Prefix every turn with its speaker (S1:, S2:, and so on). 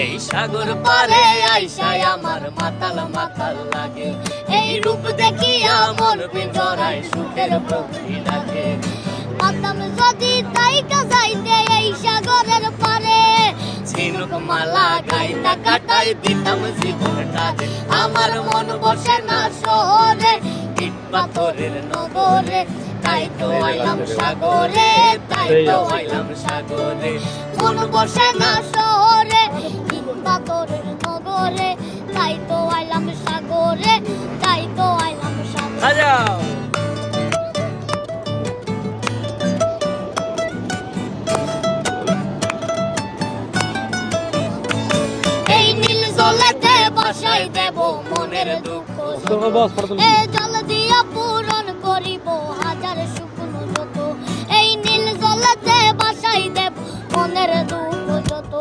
S1: এই সাগর পারে আইসায় আমার মাতাল মাতাল লাগে, এই রূপ দেখিয়া মন পিঞ্জরায় সুখের পক্ষী ডাকে।
S2: পাতাম যদি তাইকা যাইতে এই সাগরের পারে,
S1: ঝিনুক মালা গাইতা কাটাই দিতাম জীবনটারে। আমার মন বসে না শহরে, ইট পাথরের নগরে, তাই তো আইলাম সাগরে, তাই তো আইলাম সাগরে।
S2: মন বসে না শহরে, ইট পাথরের নগরে, তাই তো আইলাম সাগরে, তাই তো আইলাম সাগরে।
S1: বাজাও।
S2: এই নীল জলেতে বাসাই দেব মনের দুঃখ, এ জল দিয়া পূরণ করিব হাজার শুকনো যত। এই নীল জলেতে বাসাই দেব মনের দুঃখ যত,